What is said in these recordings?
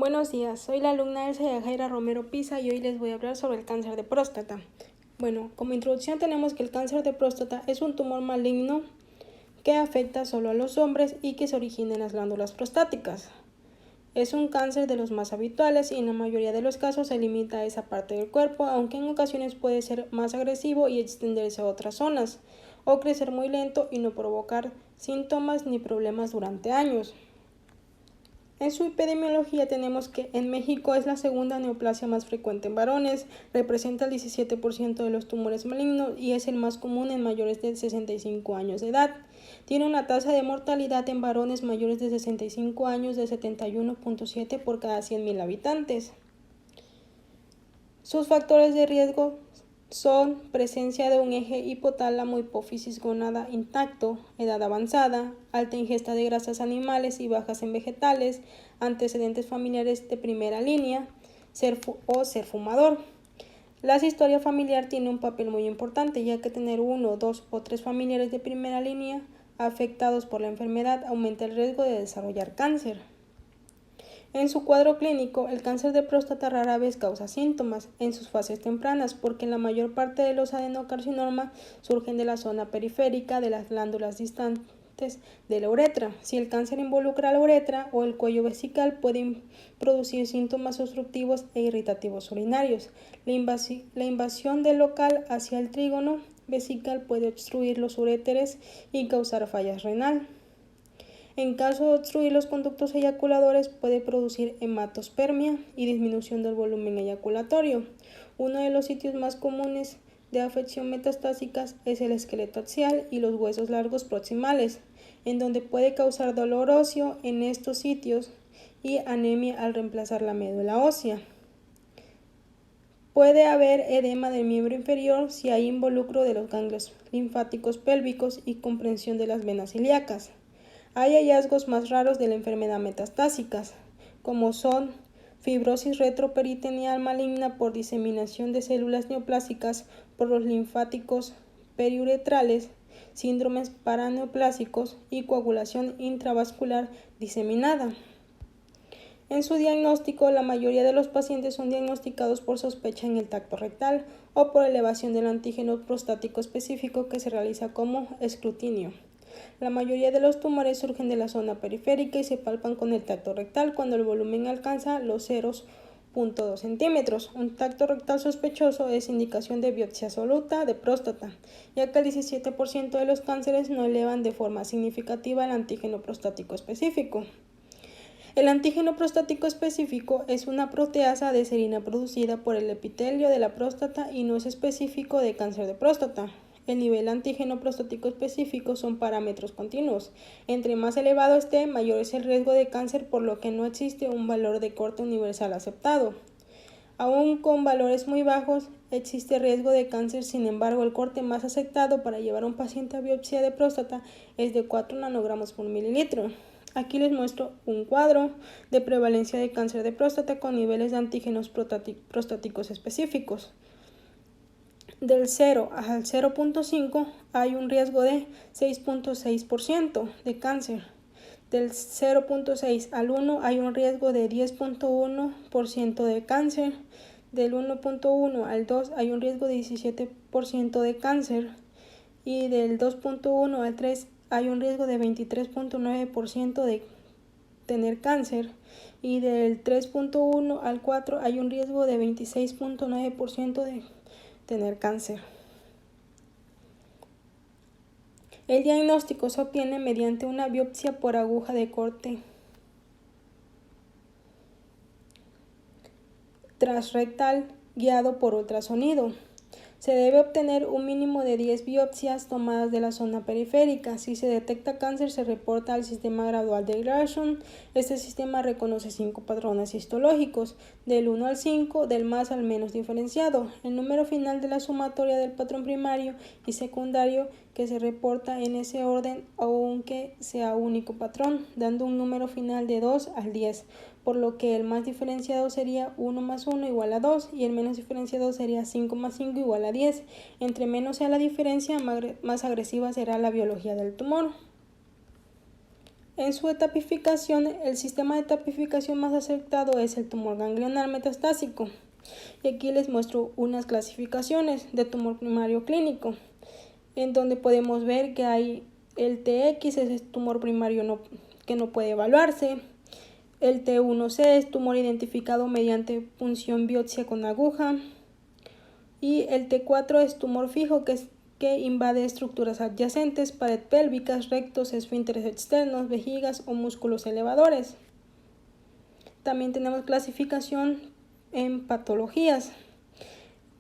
Buenos días, soy la alumna Elsa Yajaira Romero Pisa y hoy les voy a hablar sobre el cáncer de próstata. Bueno, como introducción tenemos que el cáncer de próstata es un tumor maligno que afecta solo a los hombres y que se origina en las glándulas prostáticas. Es un cáncer de los más habituales y en la mayoría de los casos se limita a esa parte del cuerpo, aunque en ocasiones puede ser más agresivo y extenderse a otras zonas, o crecer muy lento y no provocar síntomas ni problemas durante años. En su epidemiología tenemos que en México es la segunda neoplasia más frecuente en varones, representa el 17% de los tumores malignos y es el más común en mayores de 65 años de edad. Tiene una tasa de mortalidad en varones mayores de 65 años de 71.7 por cada 100.000 habitantes. Sus factores de riesgo son presencia de un eje hipotálamo hipófisis gónada intacto, edad avanzada, alta ingesta de grasas animales y bajas en vegetales, antecedentes familiares de primera línea, ser fumador. La historia familiar tiene un papel muy importante, ya que tener 1, 2 o 3 familiares de primera línea afectados por la enfermedad aumenta el riesgo de desarrollar cáncer. En su cuadro clínico, el cáncer de próstata rara vez causa síntomas en sus fases tempranas, porque la mayor parte de los adenocarcinomas surgen de la zona periférica de las glándulas distantes de la uretra. Si el cáncer involucra la uretra o el cuello vesical, pueden producir síntomas obstructivos e irritativos urinarios. La invasión del local hacia el trígono vesical puede obstruir los uréteres y causar falla renal. En caso de obstruir los conductos eyaculadores, puede producir hematospermia y disminución del volumen eyaculatorio. Uno de los sitios más comunes de afección metastásicas es el esqueleto axial y los huesos largos proximales, en donde puede causar dolor óseo en estos sitios y anemia al reemplazar la médula ósea. Puede haber edema del miembro inferior si hay involucro de los ganglios linfáticos pélvicos y comprensión de las venas ilíacas. Hay hallazgos más raros de la enfermedad metastásica, como son fibrosis retroperitoneal maligna por diseminación de células neoplásicas por los linfáticos periuretrales, síndromes paraneoplásicos y coagulación intravascular diseminada. En su diagnóstico, la mayoría de los pacientes son diagnosticados por sospecha en el tracto rectal o por elevación del antígeno prostático específico que se realiza como escrutinio. La mayoría de los tumores surgen de la zona periférica y se palpan con el tracto rectal cuando el volumen alcanza los 0.2 centímetros. Un tracto rectal sospechoso es indicación de biopsia absoluta de próstata, ya que el 17% de los cánceres no elevan de forma significativa el antígeno prostático específico. El antígeno prostático específico es una proteasa de serina producida por el epitelio de la próstata y no es específico de cáncer de próstata. El nivel antígeno prostático específico son parámetros continuos. Entre más elevado esté, mayor es el riesgo de cáncer, por lo que no existe un valor de corte universal aceptado. Aún con valores muy bajos, existe riesgo de cáncer. Sin embargo, el corte más aceptado para llevar a un paciente a biopsia de próstata es de 4 nanogramos por mililitro. Aquí les muestro un cuadro de prevalencia de cáncer de próstata con niveles de antígenos prostáticos específicos. Del 0 al 0.5 hay un riesgo de 6.6% de cáncer. Del 0.6 al 1 hay un riesgo de 10.1% de cáncer. Del 1.1 al 2 hay un riesgo de 17% de cáncer. Y del 2.1 al 3 hay un riesgo de 23.9% de tener cáncer. Y del 3.1 al 4 hay un riesgo de 26.9% de tener cáncer. El diagnóstico se obtiene mediante una biopsia por aguja de corte transrectal guiado por ultrasonido. Se debe obtener un mínimo de 10 biopsias tomadas de la zona periférica. Si se detecta cáncer, se reporta al sistema gradual de Grasham. Este sistema reconoce 5 patrones histológicos, del 1 al 5, del más al menos diferenciado. El número final de la sumatoria del patrón primario y secundario que se reporta en ese orden, aunque sea único patrón, dando un número final de 2 al 10, por lo que el más diferenciado sería 1 más 1 igual a 2 y el menos diferenciado sería 5 más 5 igual a 10. Entre menos sea la diferencia, más agresiva será la biología del tumor. En su etapificación, el sistema de etapificación más aceptado es el tumor ganglionar metastásico. Y aquí les muestro unas clasificaciones de tumor primario clínico, en donde podemos ver que hay el TX, es tumor primario que no puede evaluarse. El T1C es tumor identificado mediante punción biopsia con aguja. Y el T4 es tumor fijo que invade estructuras adyacentes, pared pélvicas, rectos, esfínteres externos, vejigas o músculos elevadores. También tenemos clasificación en patologías,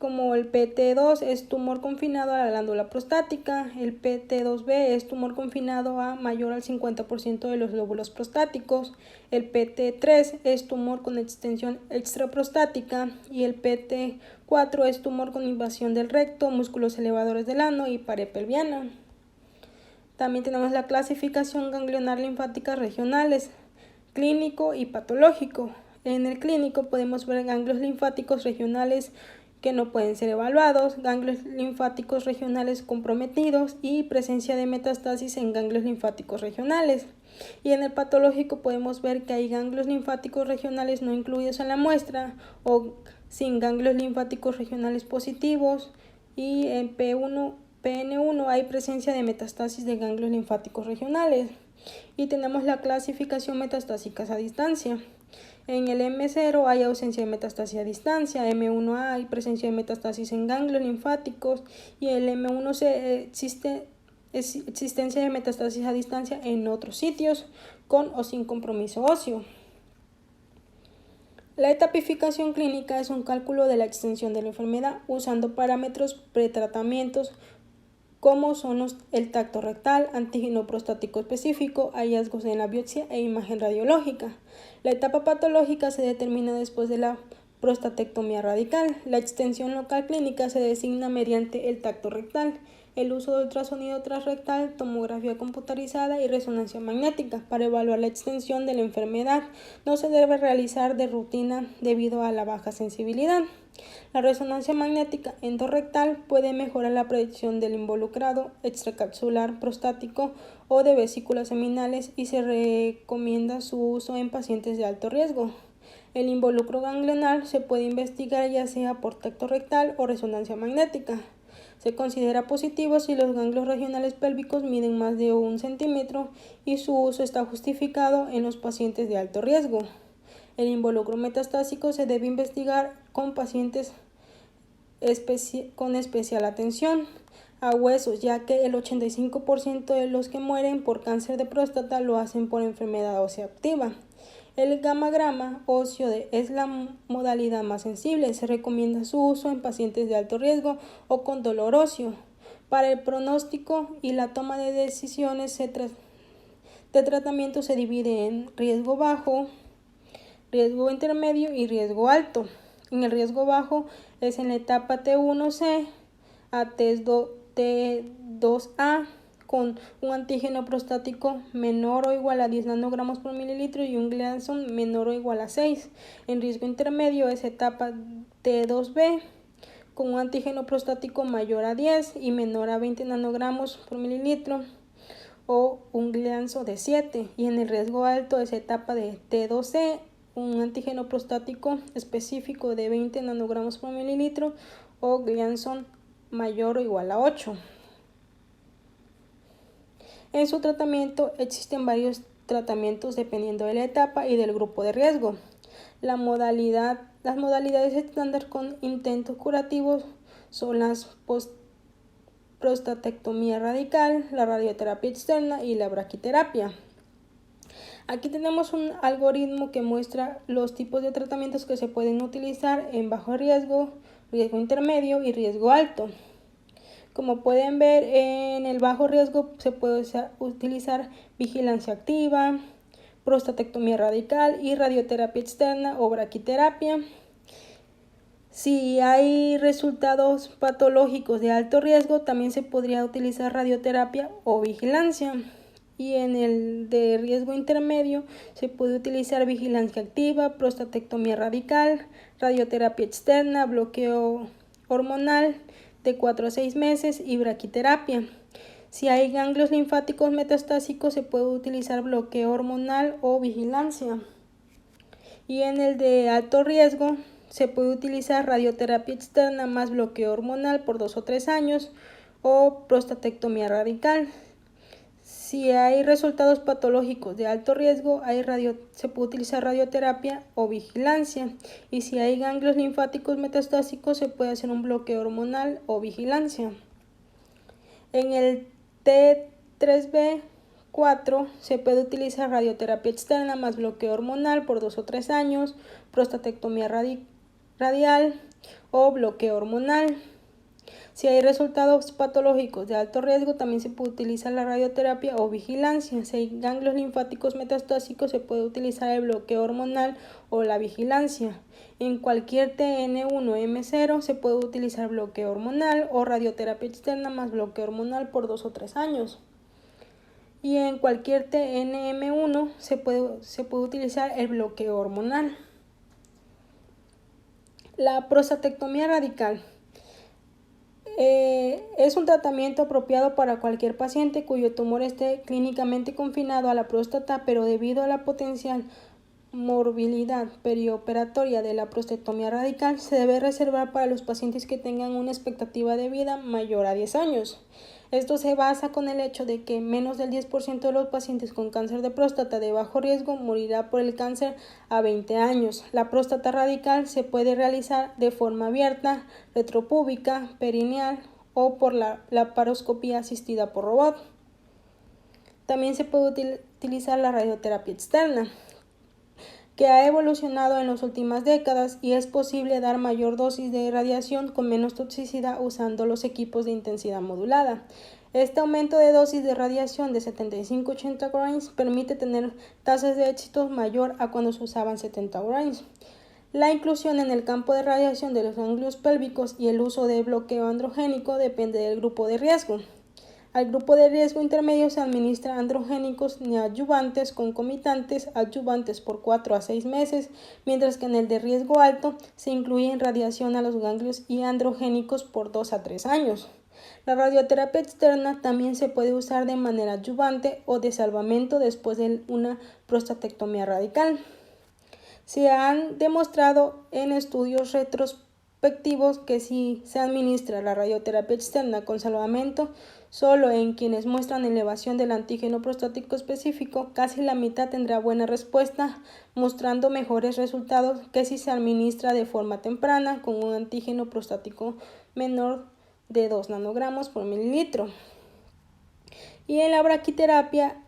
como el PT2 es tumor confinado a la glándula prostática, el PT2B es tumor confinado a mayor al 50% de los lóbulos prostáticos, el PT3 es tumor con extensión extraprostática y el PT4 es tumor con invasión del recto, músculos elevadores del ano y pared pelviana. También tenemos la clasificación ganglionar linfáticas regionales, clínico y patológico. En el clínico podemos ver ganglios linfáticos regionales que no pueden ser evaluados, ganglios linfáticos regionales comprometidos y presencia de metastasis en ganglios linfáticos regionales. Y en el patológico podemos ver que hay ganglios linfáticos regionales no incluidos en la muestra o sin ganglios linfáticos regionales positivos, y en PN1 hay presencia de metastasis de ganglios linfáticos regionales. Y tenemos la clasificación metastásicas a distancia. En el M0 hay ausencia de metastasis a distancia, M1A hay presencia de metastasis en ganglios linfáticos y el M1C existencia de metastasis a distancia en otros sitios con o sin compromiso óseo. La etapificación clínica es un cálculo de la extensión de la enfermedad usando parámetros pretratamientos como son el tacto rectal, antígeno prostático específico, hallazgos en la biopsia e imagen radiológica. La etapa patológica se determina después de la prostatectomía radical. La extensión local clínica se designa mediante el tacto rectal, el uso de ultrasonido transrectal, tomografía computarizada y resonancia magnética para evaluar la extensión de la enfermedad. No se debe realizar de rutina debido a la baja sensibilidad. La resonancia magnética endorrectal puede mejorar la predicción del involucrado extracapsular prostático o de vesículas seminales y se recomienda su uso en pacientes de alto riesgo. El involucro ganglionar se puede investigar ya sea por tacto rectal o resonancia magnética. Se considera positivo si los ganglios regionales pélvicos miden más de 1 centímetro y su uso está justificado en los pacientes de alto riesgo. El involucro metastásico se debe investigar con pacientes con especial atención a huesos, ya que el 85% de los que mueren por cáncer de próstata lo hacen por enfermedad ósea activa. El gamagrama óseo es la modalidad más sensible. Se recomienda su uso en pacientes de alto riesgo o con dolor óseo. Para el pronóstico y la toma de decisiones de tratamiento se divide en riesgo bajo, riesgo intermedio y riesgo alto. En el riesgo bajo es en la etapa T1C a T2A con un antígeno prostático menor o igual a 10 nanogramos por mililitro y un Gleason menor o igual a 6. En riesgo intermedio es etapa T2B con un antígeno prostático mayor a 10 y menor a 20 nanogramos por mililitro o un Gleason de 7. Y en el riesgo alto es etapa de T2C, un antígeno prostático específico de 20 nanogramos por mililitro o Gleason mayor o igual a 8. En su tratamiento existen varios tratamientos dependiendo de la etapa y del grupo de riesgo. Las modalidades estándar con intentos curativos son las prostatectomía radical, la radioterapia externa y la braquiterapia. Aquí tenemos un algoritmo que muestra los tipos de tratamientos que se pueden utilizar en bajo riesgo, riesgo intermedio y riesgo alto. Como pueden ver, en el bajo riesgo se puede utilizar vigilancia activa, prostatectomía radical y radioterapia externa o braquiterapia. Si hay resultados patológicos de alto riesgo, también se podría utilizar radioterapia o vigilancia. Y en el de riesgo intermedio se puede utilizar vigilancia activa, prostatectomía radical, radioterapia externa, bloqueo hormonal de 4 a 6 meses y braquiterapia. Si hay ganglios linfáticos metastásicos, se puede utilizar bloqueo hormonal o vigilancia. Y en el de alto riesgo, se puede utilizar radioterapia externa más bloqueo hormonal por 2 o 3 años o prostatectomía radical. Si hay resultados patológicos de alto riesgo, se puede utilizar radioterapia o vigilancia. Y si hay ganglios linfáticos metastásicos, se puede hacer un bloqueo hormonal o vigilancia. En el T3B4 se puede utilizar radioterapia externa más bloqueo hormonal por 2 o 3 años, prostatectomía radial o bloqueo hormonal. Si hay resultados patológicos de alto riesgo, también se puede utilizar la radioterapia o vigilancia. Si hay ganglios linfáticos metastásicos, se puede utilizar el bloqueo hormonal o la vigilancia. En cualquier TN1M0 se puede utilizar bloqueo hormonal o radioterapia externa más bloqueo hormonal por 2 o 3 años. Y en cualquier TNM1 se puede utilizar el bloqueo hormonal. La prostatectomía radical es un tratamiento apropiado para cualquier paciente cuyo tumor esté clínicamente confinado a la próstata, pero debido a la potencial morbilidad perioperatoria de la prostatectomía radical, se debe reservar para los pacientes que tengan una expectativa de vida mayor a 10 años. Esto se basa con el hecho de que menos del 10% de los pacientes con cáncer de próstata de bajo riesgo morirá por el cáncer a 20 años. La próstata radical se puede realizar de forma abierta, retropúbica, perineal o por la laparoscopía asistida por robot. También se puede utilizar la radioterapia externa, que ha evolucionado en las últimas décadas y es posible dar mayor dosis de radiación con menos toxicidad usando los equipos de intensidad modulada. Este aumento de dosis de radiación de 75-80 grains permite tener tasas de éxito mayor a cuando se usaban 70 grains. La inclusión en el campo de radiación de los ganglios pélvicos y el uso de bloqueo androgénico depende del grupo de riesgo. Al grupo de riesgo intermedio se administra androgénicos neoadyuvantes concomitantes adyuvantes por 4 a 6 meses, mientras que en el de riesgo alto se incluye radiación a los ganglios y androgénicos por 2 a 3 años. La radioterapia externa también se puede usar de manera adyuvante o de salvamento después de una prostatectomía radical. Se han demostrado en estudios retrospectivos que si se administra la radioterapia externa con salvamento solo en quienes muestran elevación del antígeno prostático específico, casi la mitad tendrá buena respuesta, mostrando mejores resultados que si se administra de forma temprana con un antígeno prostático menor de 2 nanogramos por mililitro. Y en la braquiterapia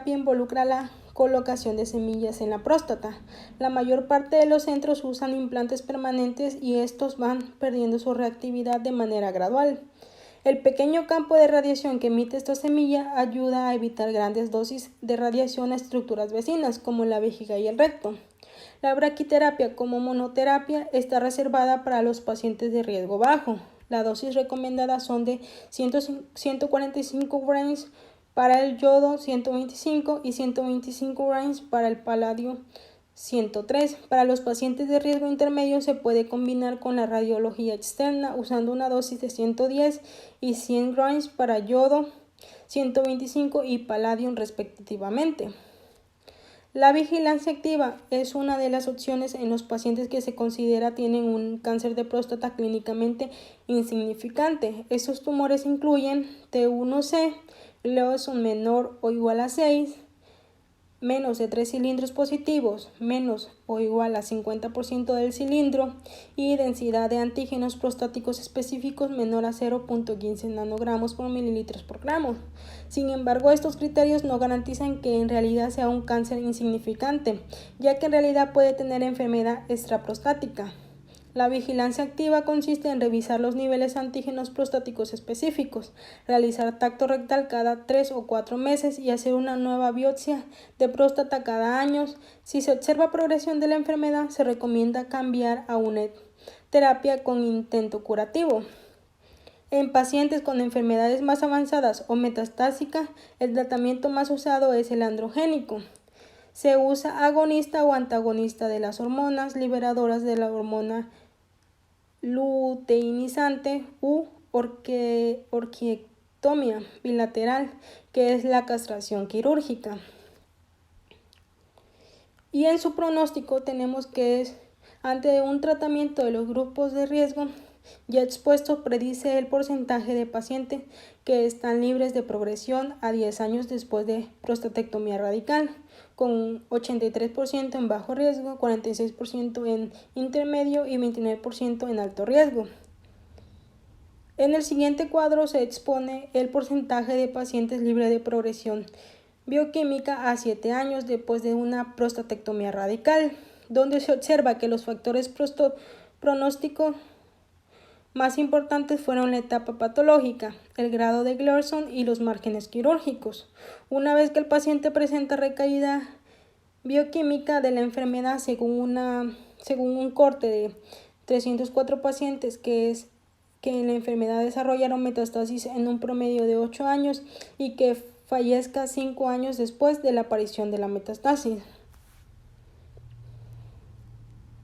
involucra la colocación de semillas en la próstata. La mayor parte de los centros usan implantes permanentes y estos van perdiendo su reactividad de manera gradual. El pequeño campo de radiación que emite esta semilla ayuda a evitar grandes dosis de radiación a estructuras vecinas como la vejiga y el recto. La braquiterapia como monoterapia está reservada para los pacientes de riesgo bajo. La dosis recomendada son de 145 grains para el yodo, 125 y 125 grains para el paladio, 103. Para los pacientes de riesgo intermedio se puede combinar con la radiología externa usando una dosis de 110 y 100 grains para yodo, 125 y paladio respectivamente. La vigilancia activa es una de las opciones en los pacientes que se considera tienen un cáncer de próstata clínicamente insignificante. Estos tumores incluyen T1C, Gleason menor o igual a 6, menos de 3 cilindros positivos, menos o igual a 50% del cilindro y densidad de antígenos prostáticos específicos menor a 0.15 nanogramos por mililitros por gramo. Sin embargo, estos criterios no garantizan que en realidad sea un cáncer insignificante, ya que en realidad puede tener enfermedad extraprostática. La vigilancia activa consiste en revisar los niveles antígenos prostáticos específicos, realizar tacto rectal cada 3 o 4 meses y hacer una nueva biopsia de próstata cada año. Si se observa progresión de la enfermedad, se recomienda cambiar a una terapia con intento curativo. En pacientes con enfermedades más avanzadas o metastásicas, el tratamiento más usado es el androgénico. Se usa agonista o antagonista de las hormonas liberadoras de la hormona luteinizante u orquiectina prostatectomía bilateral, que es la castración quirúrgica. Y en su pronóstico tenemos que ante un tratamiento de los grupos de riesgo ya expuesto, predice el porcentaje de pacientes que están libres de progresión a 10 años después de prostatectomía radical, con 83% en bajo riesgo, 46% en intermedio y 29% en alto riesgo. En el siguiente cuadro se expone el porcentaje de pacientes libres de progresión bioquímica a 7 años después de una prostatectomía radical, donde se observa que los factores pronósticos más importantes fueron la etapa patológica, el grado de Gleason y los márgenes quirúrgicos. Una vez que el paciente presenta recaída bioquímica de la enfermedad según un corte de 304 pacientes que en la enfermedad desarrollaron metástasis en un promedio de 8 años y que fallezca 5 años después de la aparición de la metástasis.